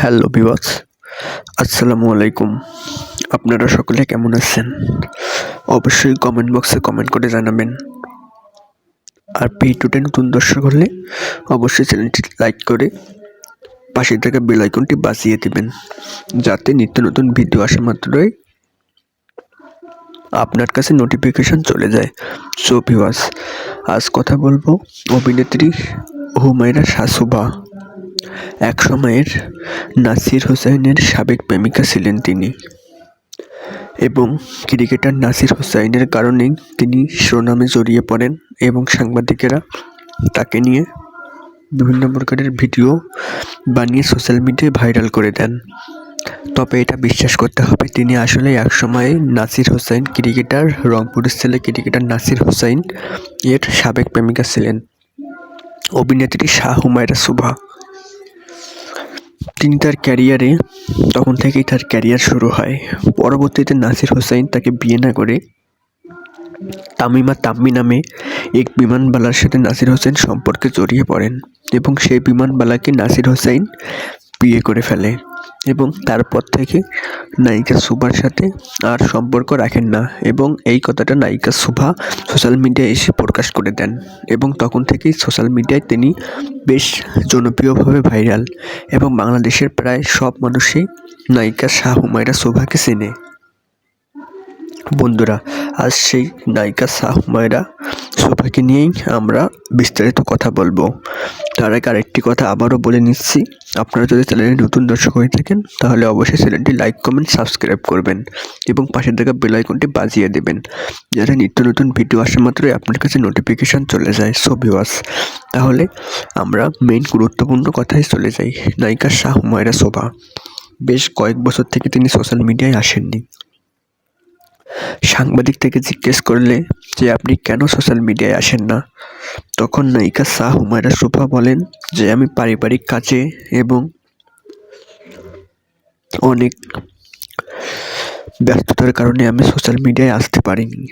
Hello viewers, আসসালামু আলাইকুম। আপনারা সকলে কেমন আছেন? অবশ্যই কমেন্ট বক্সে কমেন্ট করে জানাবেন। আর ভিডিওতে নতুন দর্শক হলে অবশ্যই চ্যানেলটি লাইক করে পাশে থাকা বেল আইকনটি বাজিয়ে দিবেন, যাতে নিত্য নতুন ভিডিও আসা মাত্রই আপনার কাছে নোটিফিকেশন চলে যায়। সো ভিউয়ার্স, আজ কথা বলবো অভিনেত্রী হুমায়রা শাহসুভা। এক সময়ের নাসির হোসাইনের সাবেক প্রেমিকা ছিলেন তিনি, এবং ক্রিকেটার নাসির হোসাইনের কারণেই তিনি শিরোনামে জড়িয়ে পড়েন এবং সাংবাদিকেরা তাকে নিয়ে বিভিন্ন প্রকারের ভিডিও বানিয়ে সোশ্যাল মিডিয়ায় ভাইরাল করে দেন। তবে এটা বিশ্বাস করতে হবে, তিনি আসলে একসময় নাসির হোসাইন ক্রিকেটার, রংপুরের ছেলে ক্রিকেটার নাসির হোসাইন এর সাবেক প্রেমিকা ছিলেন অভিনেত্রী শাহ হুমায়রা সুভা। তিনি তার ক্যারিয়ারে তখন থেকেই তার ক্যারিয়ার শুরু হয়। পরবর্তীতে নাসির হোসাইন তাকে বিয়ে না করে তামিমা তাম্মি নামে এক বিমানবালার সাথে নাসির হোসেন সম্পর্কে জড়িয়ে পড়েন এবং সেই বিমানবালাকে নাসির হোসাইন বিয়ে করে ফেলে এবং তারপর থেকে নায়িকা সুভার সাথে আর সম্পর্ক রাখেন না, এবং এই কথাটা নায়িকা সুভা সোশ্যাল মিডিয়ায় এসে প্রকাশ করে দেন এবং তখন থেকেই সোশ্যাল মিডিয়ায় তিনি বেশ জনপ্রিয়ভাবে ভাইরাল এবং বাংলাদেশের প্রায় সব মানুষই নায়িকা শাহ হুমায়রা সুভাকে চেনে। বন্ধুরা, আজ সেই নায়িকা শাহ হুমায়রা সুভাকে নিয়েই আমরা বিস্তারিত কথা বলবো। তার আগে আরেকটি কথা আবারও বলে নিচ্ছি, আপনারা যদি চ্যানেলে নতুন দর্শক হয়ে থাকেন তাহলে অবশ্যই চ্যানেলটি লাইক, কমেন্ট, সাবস্ক্রাইব করবেন এবং পাশে থাকা বেল আইকনটি বাজিয়ে দেবেন, যাতে নিত্য নতুন ভিডিও আসা মাত্রই আপনার কাছে নোটিফিকেশন চলে যায়। সো ভিউয়ার্স, তাহলে আমরা মেইন গুরুত্বপূর্ণ কথায় চলে যাই। নায়িকা শাহ হুমায়রা সুভা বেশ কয়েক বছর থেকে তিনি সোশ্যাল মিডিয়ায় আসেননি। সাংবাদিক থেকে জিজ্ঞেস করলে যে আপনি কেন সোশ্যাল মিডিয়ায় আসেন না, তখন নায়িকা শাহ হুমায়রা সুভা বলেন যে আমি পারিবারিক কাজে এবং অনেক ব্যস্ততার কারণে আমি সোশ্যাল মিডিয়ায় আসতে পারিনি।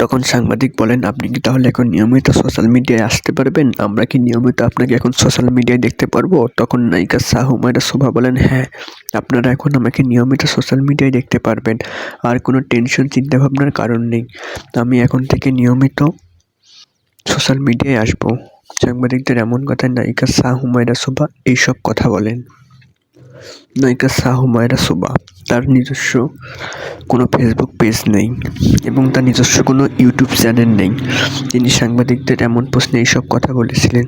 তখন সাংবাদিক বলেন, আপনি কি তাহলে এখন নিয়মিত সোশ্যাল মিডিয়ায় আসতে পারবেন? আমরা কি নিয়মিত আপনাকে এখন সোশ্যাল মিডিয়ায় দেখতে পারবো? তখন নায়িকা শাহ হুমায়রা সুভা বলেন, হ্যাঁ, আপনারা এখন আমাকে নিয়মিত সোশ্যাল মিডিয়ায় দেখতে পারবেন, আর কোনো টেনশন চিন্তাভাবনার কারণ নেই। আমি এখন থেকে নিয়মিত সোশ্যাল মিডিয়ায় আসবো। সাংবাদিকদের এমন কথায় নায়িকা শাহ হুমায়রা সুভা এইসব কথা বলেন। নায়িকা শাহ হুমায়রা সুভা তার নিজস্ব কোনো ফেসবুক পেজ নেই এবং তার নিজস্ব কোনো ইউটিউব চ্যানেল নেই। তিনি সাংবাদিকদের এমন প্রশ্নে এইসব কথা বলেছিলেন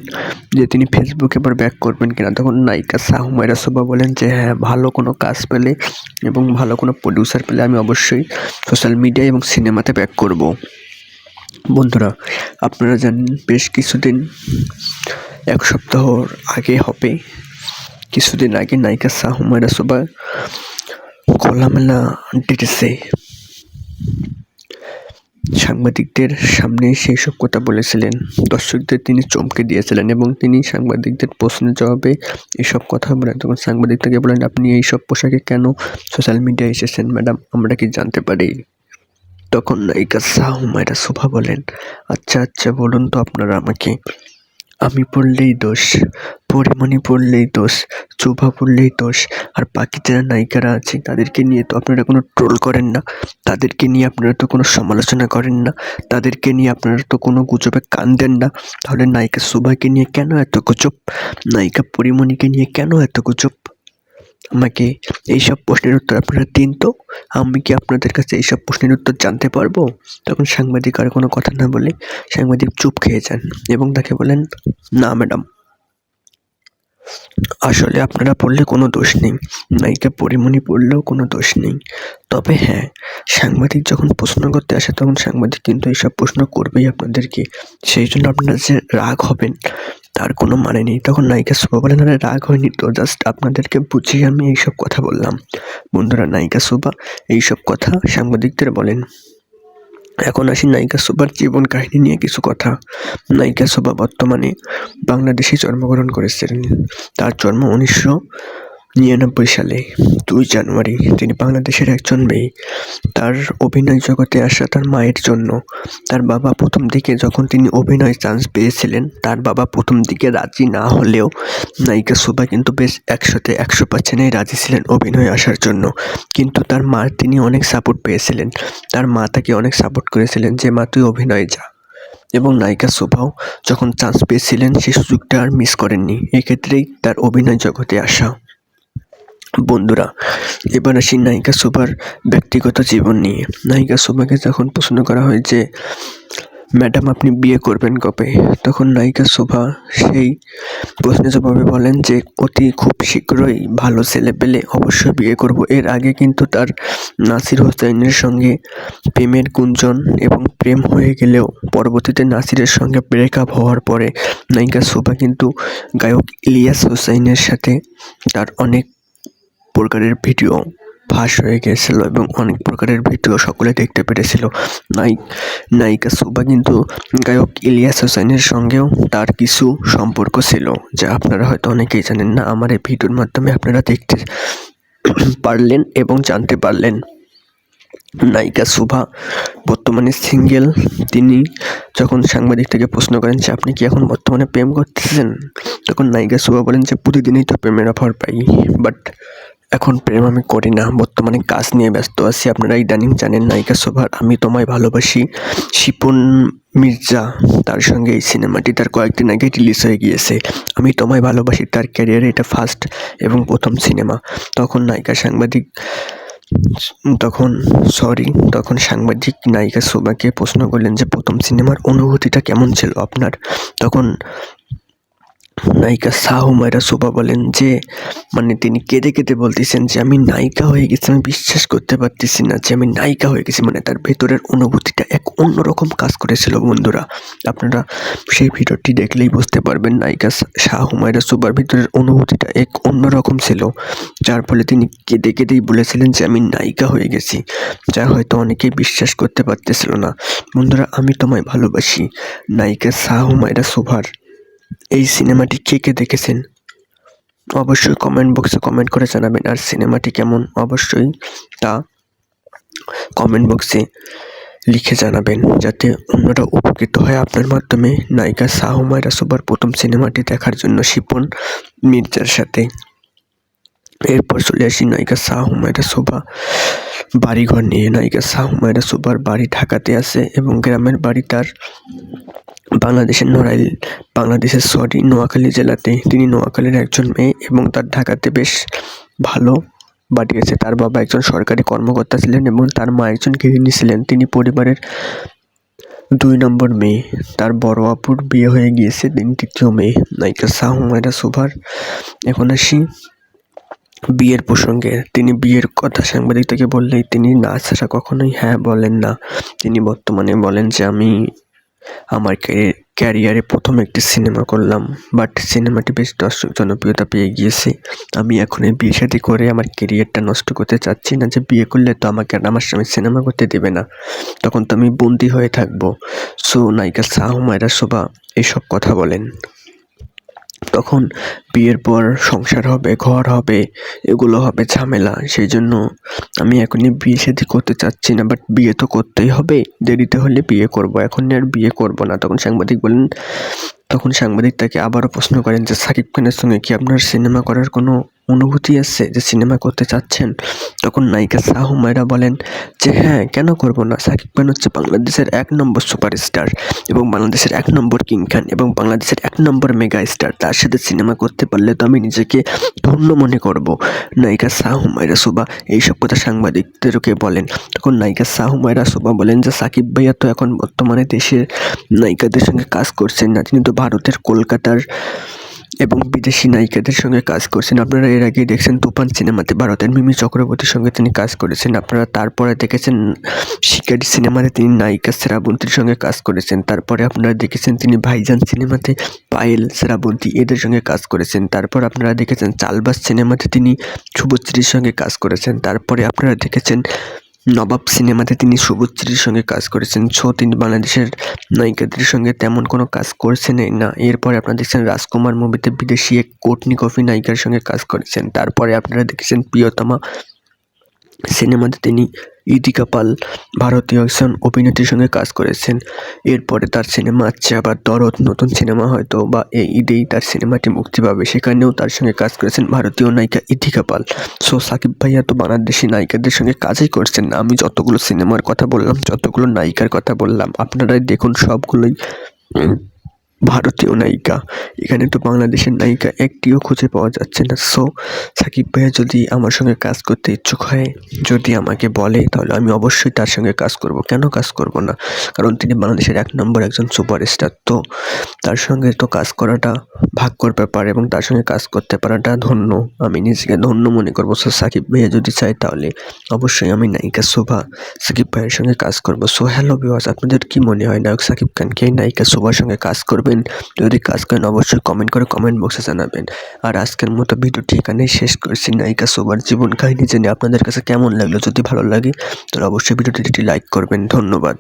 যে তিনি ফেসবুকে আবার ব্যাক করবেন কিনা। তখন নায়িকা শাহ হুমায়রা সুভা বলেন যে হ্যাঁ, ভালো কোনো কাজ পেলে এবং ভালো কোনো প্রডিউসার পেলে আমি অবশ্যই সোশ্যাল মিডিয়া এবং সিনেমাতে ব্যাক করব। বন্ধুরা, আপনারা জানেন বেশ কিছুদিন, এক সপ্তাহ আগে হবে, কিছুদিন আগে নায়িকা শাহ হুমায়রা সুভা খোলামেলা ডেটেছে সাংবাদিকদের সামনে সেই সব কথা বলেছিলেন। দর্শকদের তিনি চমকে দিয়েছিলেন এবং তিনি সাংবাদিকদের প্রশ্নের জবাবে এইসব কথা বলেন। তখন সাংবাদিক তাকে বলেন, আপনি এইসব পোশাকে কেন সোশ্যাল মিডিয়ায় এসেছেন ম্যাডাম, আমরা কি জানতে পারি? তখন নায়িকা শাহ হুমায়রা সুভা বলেন, আচ্ছা আচ্ছা, বলুন তো আপনারা আমাকে, আমি পড়লেই দোষ, পরিমণি পড়লেই দোষ, শোভা পড়লেই দোষ, আর বাকি যারা নায়িকারা আছে তাদেরকে নিয়ে তো আপনারা কোনো ট্রোল করেন না, তাদেরকে নিয়ে আপনারা তো কোনো সমালোচনা করেন না, তাদেরকে নিয়ে আপনারা তো কোনো গুজবে কান দেন না, তাহলে নায়িকা শোভাকে নিয়ে কেন এত গুজব, নায়িকা পরিমণিকে নিয়ে কেন এত গুজব? আমাকে এইসব প্রশ্নের উত্তর আপনারা দিন তো, আমি কি আপনাদের কাছে এইসব প্রশ্নের উত্তর জানতে পারবো? তখন সাংবাদিক আর কোনো কথা না বলে সাংবাদিক চুপ খেয়ে যান এবং তাকে বলেন, না ম্যাডাম, আসলে আপনারা পড়লে কোনো দোষ নেই, নায়িকা পরিমণি পড়লেও কোনো দোষ নেই। তবে হ্যাঁ, সাংবাদিক যখন প্রশ্ন করতে আসে তখন সাংবাদিক কিন্তু এইসব প্রশ্ন করবেই আপনাদেরকে, সেই জন্য আপনারা যে রাগ হবেন তার কোনো মানে নেই। তখন নায়িকা শোভা বলেন, আরে রাগ হয়নি তো, জাস্ট আপনাদেরকে বুঝিয়ে আমি এইসব কথা বললাম। বন্ধুরা, নায়িকা শোভা এইসব কথা সাংবাদিকদের বলেন। এখন আসি নায়িকা শোভার জীবন কাহিনী নিয়ে কিছু কথা। নায়িকা শোভা বর্তমানে বাংলাদেশে জন্মগ্রহণ করেছিলেন। তার জন্ম 1999 সালে 2 জানুয়ারি তিনি বাংলাদেশের একজন মেয়ে। তার অভিনয় জগতে আসা তার মায়ের জন্য। তার বাবা প্রথম দিকে যখন তিনি অভিনয় চান্স পেয়েছিলেন, তার বাবা প্রথম দিকে রাজি না হলেও নায়িকা শুভা কিন্তু বেশ 100-তে 100% রাজি ছিলেন অভিনয়ে আসার জন্য। কিন্তু তার মার তিনি অনেক সাপোর্ট পেয়েছিলেন। তার মা তাকে অনেক সাপোর্ট করেছিলেন যে মা তুই অভিনয়ে যা। এবং নায়িকা শুভাও যখন চান্স পেয়েছিলেন সেই সুযোগটা আর মিস করেননি। এক্ষেত্রেই তার অভিনয় জগতে আসা। বন্ধুরা, এবার আসি নায়িকা শুভার ব্যক্তিগত জীবন নিয়ে। নায়িকা শুভাকে যখন প্রশ্ন করা হয় যে ম্যাডাম আপনি বিয়ে করবেন কবে, তখন নায়িকা শুভা সেই প্রশ্নের জবাবে বলেন যে খুব শীঘ্রই ভালো ছেলে পেলে অবশ্যই বিয়ে করব। এর আগে কিন্তু তার নাসির হোসাইনের সঙ্গে প্রেমের গুঞ্জন এবং প্রেম হয়ে গেলেও পরবর্তীতে নাসিরের সঙ্গে ব্রেকআপ হওয়ার পরে নায়িকা শুভা কিন্তু গায়ক ইলিয়াস হোসাইনের সাথে তার অনেক প্রকারের ভিডিও ফাঁস হয়ে গিয়েছিল এবং অনেক প্রকারের ভিডিও সকলে দেখতে পেরেছিল। নায়িকা শুভা কিন্তু গায়ক ইলিয়াস হোসাইনের সঙ্গেও তার কিছু সম্পর্ক ছিল, যা আপনারা হয়তো অনেকেই জানেন না। আমার এই ভিডিওর মাধ্যমে আপনারা দেখতে পারলেন এবং জানতে পারলেন। নায়িকা শুভা বর্তমানে সিঙ্গেল। তিনি যখন সাংবাদিক থেকে প্রশ্ন করেন যে আপনি কি এখন বর্তমানে প্রেম করতেছেন, তখন নায়িকা শুভা বলেন যে প্রতিদিনই তো প্রেমের অফার পাই, বাট এখন প্রেম আমি করি না, বর্তমানে কাজ নিয়ে ব্যস্ত আছি। আপনারা ইদানিং জানেন নায়িকা শুভার আমি তোমায় ভালোবাসি শিপন মির্জা, তার সঙ্গে এই সিনেমাটি তার কয়েকদিন আগে রিলিজ হয়ে গিয়েছে। আমি তোমায় ভালোবাসি তার ক্যারিয়ারে এটা ফার্স্ট এবং প্রথম সিনেমা। তখন সাংবাদিক নায়িকা শুভাকে প্রশ্ন করলেন যে প্রথম সিনেমার অনুভূতিটা কেমন ছিল আপনার। তখন নায়িকা হুমায়রা শুভা বলেন যে তিনি কেঁদে কেঁদে বলতেছেন যে আমি নায়িকা হয়ে গেছি, আমি বিশ্বাস করতে পারতেছি না যে আমি নায়িকা হয়ে গেছি। তার ভেতরের অনুভূতিটা এক অন্যরকম কাজ করেছিল। বন্ধুরা, আপনারা সেই ভিডিওটি দেখলেই বুঝতে পারবেন নায়িকা হুমায়রা শুভার ভিতরের অনুভূতিটা এক অন্যরকম ছিল, যার ফলে তিনি কেঁদে কেঁদেই বলেছিলেন যে আমি নায়িকা হয়ে গেছি, যা হয়তো অনেকেই বিশ্বাস করতে পারতেছিল না। বন্ধুরা, আমি তোমায় ভালোবাসি নায়িকা হুমায়রা শুভার এই সিনেমাটি কে দেখেছেন অবশ্যই কমেন্ট বক্সে কমেন্ট করে জানাবেন। আর সিনেমাটি কেমন অবশ্যই তা কমেন্ট বক্সে লিখে জানাবেন, যাতে অন্যরা উপকৃত হয় আপনার মাধ্যমে। নায়িকা হুমায়রা শুভার প্রথম সিনেমাটি দেখার জন্য শিপন মির্জার সাথে। এরপর চলে আসি নায়িকা হুমায়রা শুভা বাড়িঘর নিয়ে। নায়িকা হুমায়রা শুভার বাড়ি ঢাকাতে আছে এবং গ্রামের বাড়ি তার বাংলাদেশের নোয়াখালী জেলাতে। তিনি নোয়াখালীর একজন মেয়ে এবং তার ঢাকাতে বেশ ভালো বাড়ি আছে। তার বাবা একজন সরকারি কর্মকর্তা ছিলেন এবং তার মা একজন গৃহিণী ছিলেন। তিনি পরিবারের 2 নম্বর মেয়ে। তার বড় আপুর বিয়ে হয়ে গিয়েছে, তিনি 3য় মেয়ে। নায়িকা হুমায়রা শুভার এখন আসি বিয়ের প্রসঙ্গে। তিনি বিয়ের কথা সাংবাদিক থেকে বললেই তিনি না ছাড়া কখনোই হ্যাঁ বলেন না। তিনি বর্তমানে বলেন যে আমি আমার ক্যারিয়ারে প্রথম একটি সিনেমা করলাম, বাট সিনেমাটি বেশ দর্শক জনপ্রিয়তা পেয়ে গিয়েছে। আমি এখন এই বিয়ে শাদী করে আমার ক্যারিয়ারটা নষ্ট করতে চাচ্ছি না, যে বিয়ে করলে তো আমাকে আর আমার স্বামী সিনেমা করতে দেবে না, তখন তো আমি বন্দী হয়ে থাকবো। সো নায়িকা হুমায়রা শুভা এইসব কথা বলেন। তখন বিয়ের পর সংসার হবে, ঘর হবে, এগুলো হবে ঝামেলা। সেই জন্য আমি এখনই বিয়ে শাদী করতে চাচ্ছি না, বাট বিয়ে তো করতেই হবে, দেরিতে হলে বিয়ে করব, এখন আর বিয়ে করব না। তখন সাংবাদিক তাকে আবারও প্রশ্ন করেন যে সাকিব খানের সঙ্গে কি আপনার সিনেমা করার কোনো অনুভূতি আছে, যে সিনেমা করতে চাচ্ছেন। তখন নায়িকা হুমায়রা বলেন যে হ্যাঁ, কেন করব না, সাকিব খান হচ্ছে বাংলাদেশের 1 নম্বর সুপারস্টার এবং বাংলাদেশের 1 নম্বর কিং খান এবং বাংলাদেশের 1 নম্বর মেগা স্টার। তার সাথে সিনেমা করতে পারলে তো আমি নিজেকে ধন্য মনে করব। নায়িকা হুমায়রা শুভা এইসব কথা সাংবাদিকদেরকে বলেন। তখন নায়িকা হুমায়রা শুভা বলেন যে সাকিব ভাইয়া তো এখন বর্তমানে দেশের নায়িকাদের সঙ্গে কাজ করছেন না, তিনি তো ভারতের কলকাতার এবং বিদেশি নায়িকাদের সঙ্গে কাজ করছেন। আপনারা এর আগে দেখছেন তুফান সিনেমাতে ভারতের মিমি চক্রবর্তীর সঙ্গে তিনি কাজ করেছেন। আপনারা তারপরে দেখেছেন শিকারি সিনেমাতে তিনি নায়িকা শ্রাবন্তীর সঙ্গে কাজ করেছেন। তারপরে আপনারা দেখেছেন তিনি ভাইজান সিনেমাতে পায়েল, শ্রাবন্তী এদের সঙ্গে কাজ করেছেন। তারপর আপনারা দেখেছেন চালবাজ সিনেমাতে তিনি শুভশ্রীর সঙ্গে কাজ করেছেন। তারপরে আপনারা দেখেছেন নবাব সিনেমাতে তিনি শুভশ্রীর সঙ্গে কাজ করেছেন। তিনি বাংলাদেশের নায়িকাদের সঙ্গে তেমন কোনো কাজ করছেন না। এরপরে আপনারা দেখছেন রাজকুমার মুভিতে বিদেশি এক কোটনি কফি নায়িকার সঙ্গে কাজ করেছেন। তারপরে আপনারা দেখেছেন প্রিয়তমা সিনেমাতে তিনি ইদিকা পাল ভারতীয় একজন অভিনেত্রীর সঙ্গে কাজ করেছেন। এরপরে তার সিনেমা আছে আবার দরদ, নতুন সিনেমা হয়তো বা এই ঈদেই তার সিনেমাটি মুক্তি পাবে, সেখানেও তার সঙ্গে কাজ করেছেন ভারতীয় নায়িকা ইদিকা পাল। সো সাকিব ভাইয়া তো বাংলাদেশি নায়িকাদের সঙ্গে কাজই করছেন না। আমি যতগুলো সিনেমার কথা বললাম, যতগুলো নায়িকার কথা বললাম, আপনারাই দেখুন সবগুলোই ভারতীয় নায়িকা। এখানে তো বাংলাদেশের নায়িকা একটিও খুঁজে পাওয়া যাচ্ছে না। সো সাকিব ভাইয়া যদি আমার সঙ্গে কাজ করতে ইচ্ছুক হয়, যদি আমাকে বলে, তাহলে আমি অবশ্যই তার সঙ্গে কাজ করব। কেন কাজ করব না? কারণ তিনি বাংলাদেশের ১ নম্বর একজন সুপারস্টার। তো তার সঙ্গে তো কাজ করাটা ভাগ্যর ব্যাপার এবং তার সঙ্গে কাজ করতে পারাটা ধন্য। আমি নিজেকে ধন্য মনে করব। সো সাকিব ভাইয়া যদি চায় তাহলে অবশ্যই আমি নায়িকা শোভা সাকিব ভাইয়ের সঙ্গে কাজ করব। সো হ্যালো ভিউয়ার্স, আপনাদের কি মনে হয় নায়ক সাকিব খানকে নায়িকা শোভার সঙ্গে কাজ করবেন? যদি কাজ করেন অবশ্যই কমেন্ট করে কমেন্ট বক্সে জানাবেন। আর আজকের মতো ভিডিওটি এখানেই শেষ করছি। নায়িকা শোভার জীবন কাহিনী জেনে আপনাদের কাছে কেমন লাগলো? যদি ভালো লাগে তাহলে অবশ্যই ভিডিওটি একটি লাইক করবেন। ধন্যবাদ।